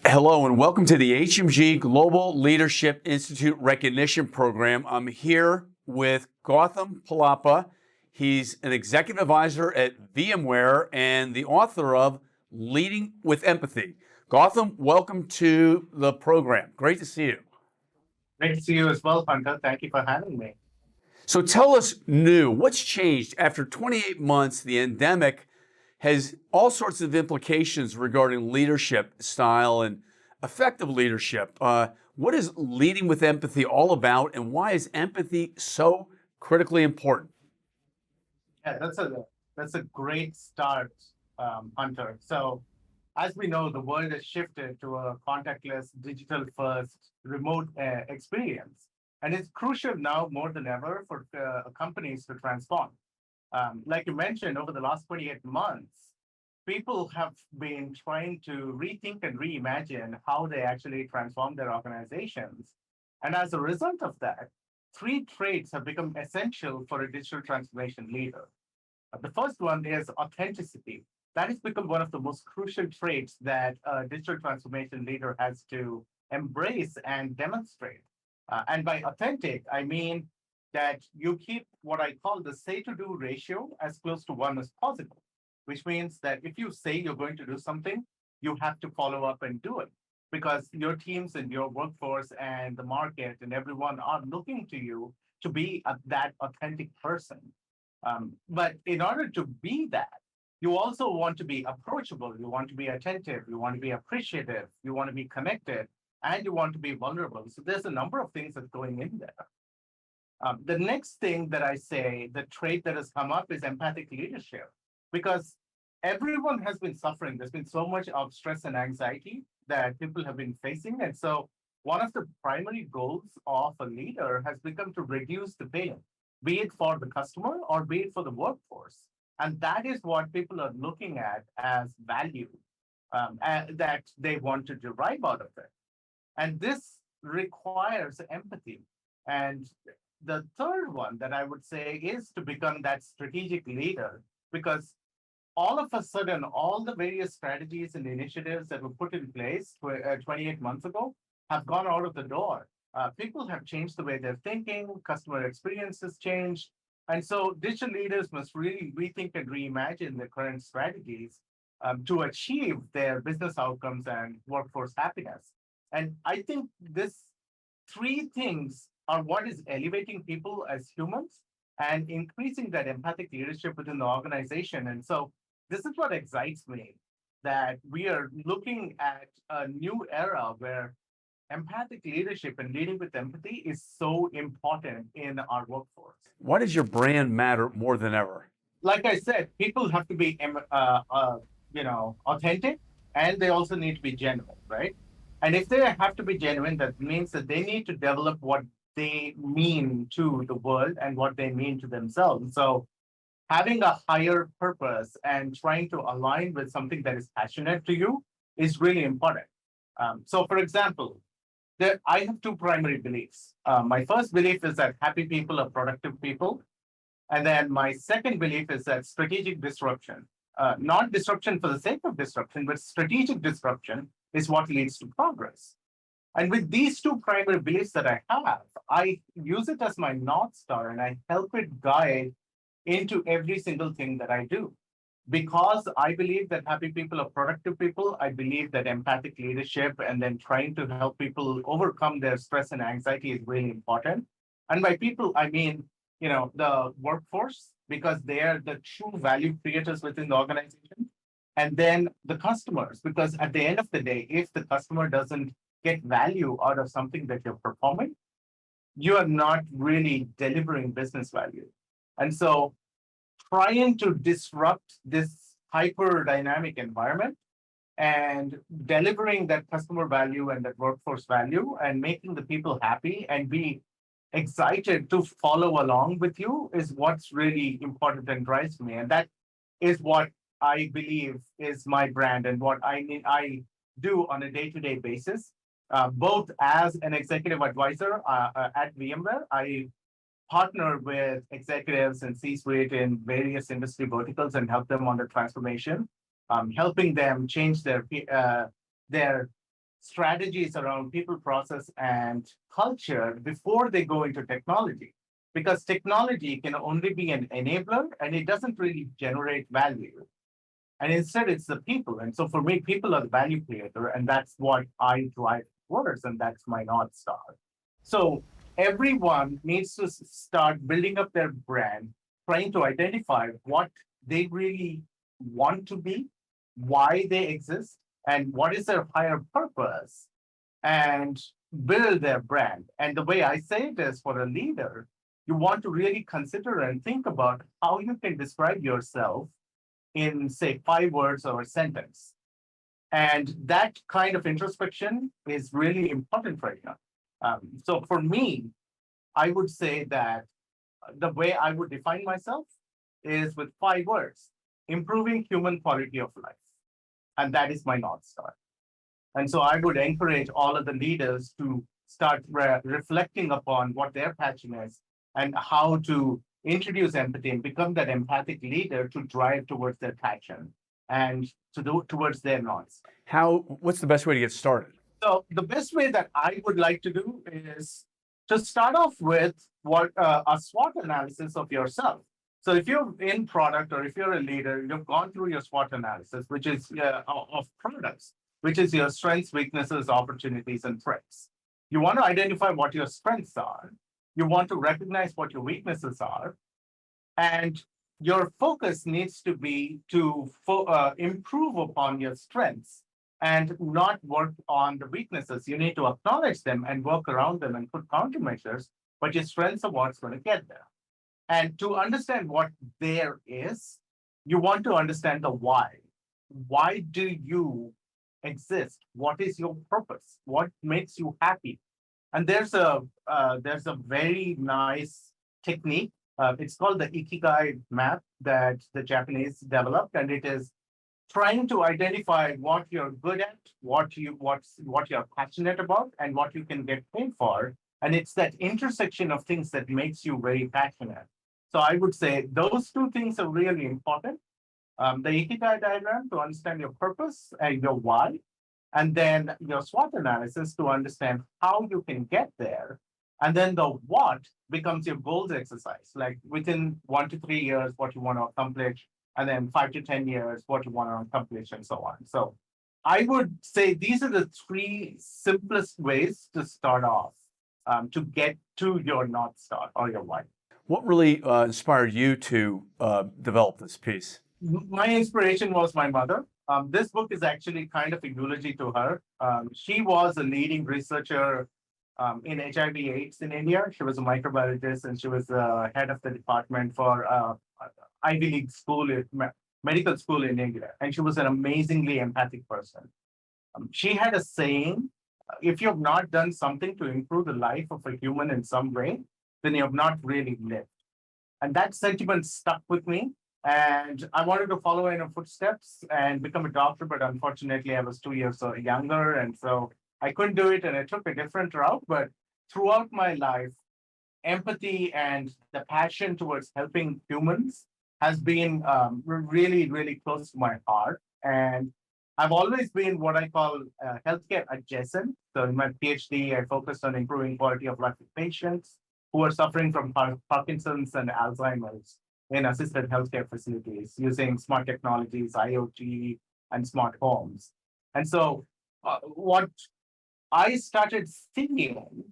Hello and welcome to the HMG Global Leadership Institute Recognition Program. I'm here with Gautham Pallapa. He's an executive advisor at VMware and the author of Leading with Empathy. Gautham, welcome to the program. Great to see you. Great to see you as well, Hunter. Thank you for having me. So tell us what's changed after 28 months? The endemic has all sorts of implications regarding leadership style and effective leadership. What is leading with empathy all about, and why is empathy so critically important? Yeah, that's a great start, Hunter. So, as we know, the world has shifted to a contactless, digital-first, remote experience, and it's crucial now more than ever for companies to transform. Like you mentioned, over the last 28 months, people have been trying to rethink and reimagine how they actually transform their organizations. And as a result of that, three traits have become essential for a digital transformation leader. The first one is authenticity. That has become one of the most crucial traits that a digital transformation leader has to embrace and demonstrate. And by authentic, I mean that you keep what I call the say to do ratio as close to one as possible, which means that if you say you're going to do something, you have to follow up and do it because your teams and your workforce and the market and everyone are looking to you to be that authentic person. But in order to be that, you also want to be approachable, you want to be attentive, you want to be appreciative, you want to be connected, and you want to be vulnerable. So there's a number of things that's going in there. The next thing that I say, the trait that has come up is empathic leadership, because everyone has been suffering. There's been so much of stress and anxiety that people have been facing. And so one of the primary goals of a leader has become to reduce the pain, be it for the customer or be it for the workforce. And that is what people are looking at as value that they want to derive out of it. And this requires empathy. And the third one that I would say is to become that strategic leader, because all of a sudden, all the various strategies and initiatives that were put in place 28 months ago have gone out of the door. People have changed the way they're thinking, customer experience has changed. And so digital leaders must really rethink and reimagine their current strategies to achieve their business outcomes and workforce happiness. And I think this three things are what is elevating people as humans and increasing that empathic leadership within the organization. And so this is what excites me, that we are looking at a new era where empathic leadership and leading with empathy is so important in our workforce. Why does your brand matter more than ever? Like I said, people have to be, authentic, and they also need to be genuine, right? And if they have to be genuine, that means that they need to develop what they mean to the world and what they mean to themselves. So having a higher purpose and trying to align with something that is passionate to you is really important. So, for example, I have two primary beliefs. My first belief is that happy people are productive people. And then my second belief is that strategic disruption, not disruption for the sake of disruption, but strategic disruption is what leads to progress. And with these two primary beliefs that I have, I use it as my North Star and I help it guide into every single thing that I do. Because I believe that happy people are productive people, I believe that empathic leadership and then trying to help people overcome their stress and anxiety is really important. And by people, I mean, the workforce, because they are the true value creators within the organization. And then the customers, because at the end of the day, if the customer doesn't get value out of something that you're performing, you are not really delivering business value. And so trying to disrupt this hyper dynamic environment and delivering that customer value and that workforce value and making the people happy and be excited to follow along with you is what's really important and drives me. And that is what I believe is my brand and what I do on a day-to-day basis. Both as an executive advisor at VMware, I partner with executives and C-suite in various industry verticals and help them on the transformation, helping them change their strategies around people, process, and culture before they go into technology. Because technology can only be an enabler and it doesn't really generate value. And instead, it's the people. And so for me, people are the value creator, and that's what I drive towards, and that's my North Star. So everyone needs to start building up their brand, trying to identify what they really want to be, why they exist, and what is their higher purpose, and build their brand. And the way I say it is for a leader, you want to really consider and think about how you can describe yourself in, say, 5 words or a sentence. And that kind of introspection is really important right now. So for me, I would say that the way I would define myself is with 5 words: improving human quality of life. And that is my North Star. And so I would encourage all of the leaders to start reflecting upon what their passion is and how to introduce empathy and become that empathic leader to drive towards their passion and to do towards their North Star. What's the best way to get started? So the best way that I would like to do is to start off with what a SWOT analysis of yourself. So if you're in product or if you're a leader, you've gone through your SWOT analysis, which is of products, which is your strengths, weaknesses, opportunities, and threats. You want to identify what your strengths are. You want to recognize what your weaknesses are. And your focus needs to be to improve upon your strengths and not work on the weaknesses. You need to acknowledge them and work around them and put countermeasures, but your strengths are what's going to get there. And to understand what there is, you want to understand the why. Why do you exist? What is your purpose? What makes you happy? And there's a very nice technique. It's called the Ikigai map that the Japanese developed, and it is trying to identify what you're good at, what you're passionate about, and what you can get paid for. And it's that intersection of things that makes you very passionate. So I would say those two things are really important. The Ikigai diagram to understand your purpose and your why, and then your SWOT analysis to understand how you can get there. And then the what becomes your goals exercise, like within 1 to 3 years, what you want to accomplish, and then 5 to 10 years, what you want to accomplish, and so on. So I would say these are the 3 simplest ways to start off to get to your North Star or your why. What really inspired you to develop this piece? My inspiration was my mother. This book is actually kind of a eulogy to her. She was a leading researcher in HIV/AIDS in India. She was a microbiologist and she was head of the department for Ivy League school, medical school in India. And she was an amazingly empathic person. She had a saying, if you have not done something to improve the life of a human in some way, then you have not really lived. And that sentiment stuck with me. And I wanted to follow in her footsteps and become a doctor, but unfortunately I was 2 years younger. And so I couldn't do it and I took a different route. But throughout my life, empathy and the passion towards helping humans has been really, really close to my heart. And I've always been what I call healthcare adjacent. So in my PhD, I focused on improving quality of life of patients who are suffering from Parkinson's and Alzheimer's in assisted healthcare facilities using smart technologies, IoT, and smart homes. And so what I started seeing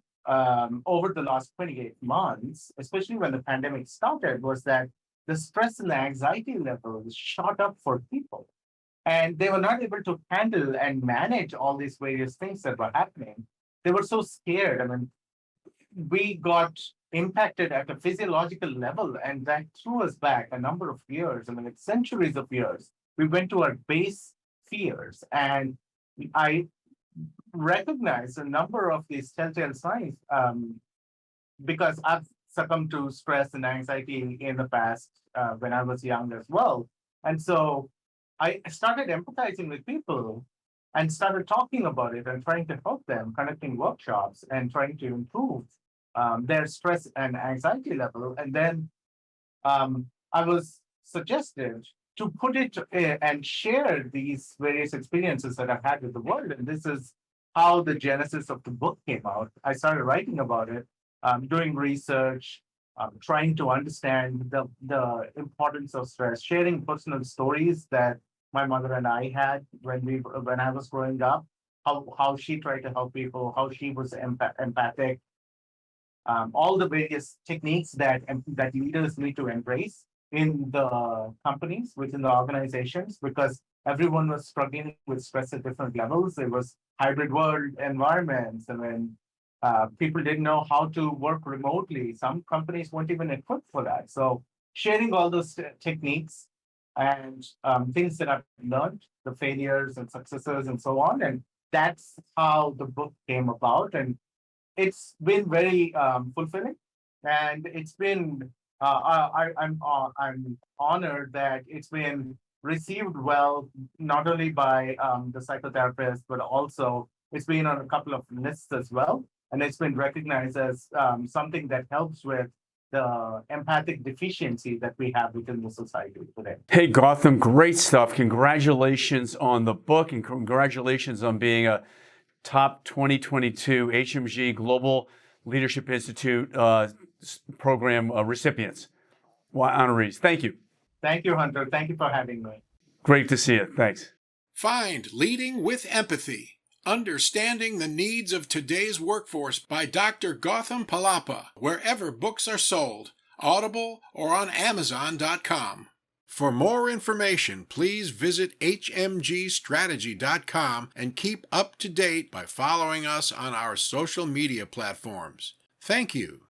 over the last 28 months, especially when the pandemic started, was that the stress and the anxiety levels shot up for people. And they were not able to handle and manage all these various things that were happening. They were so scared. I mean, we got impacted at a physiological level, and that threw us back a number of years. I mean, like centuries of years. We went to our base fears, and I recognized a number of these telltale signs because I've succumbed to stress and anxiety in the past when I was young as well. And so I started empathizing with people and started talking about it and trying to help them, conducting workshops and trying to improve their stress and anxiety level. And then I was suggested to put it and share these various experiences that I've had with the world. And this is how the genesis of the book came out. I started writing about it, doing research, trying to understand the importance of stress, sharing personal stories that my mother and I had when I was growing up, how she tried to help people, how she was empathic, all the various techniques that leaders need to embrace in the companies, within the organizations, because everyone was struggling with stress at different levels. It was hybrid world environments, and then people didn't know how to work remotely. Some companies weren't even equipped for that. So sharing all those techniques and things that I've learned, the failures and successes and so on, and that's how the book came about. And it's been very fulfilling, and it's been I'm honored that it's been received well, not only by the psychotherapist, but also it's been on a couple of lists as well, and it's been recognized as something that helps with the empathic deficiency that we have within the society today. Hey, Gautham, great stuff. Congratulations on the book, and congratulations on being a top 2022 HMG Global Leadership Institute program recipients, honorees. Thank you. Thank you, Hunter. Thank you for having me. Great to see you. Thanks. Find Leading with Empathy, Understanding the Needs of Today's Workforce by Dr. Gautham Pallapa, wherever books are sold, Audible, or on Amazon.com. For more information, please visit hmgstrategy.com and keep up to date by following us on our social media platforms. Thank you.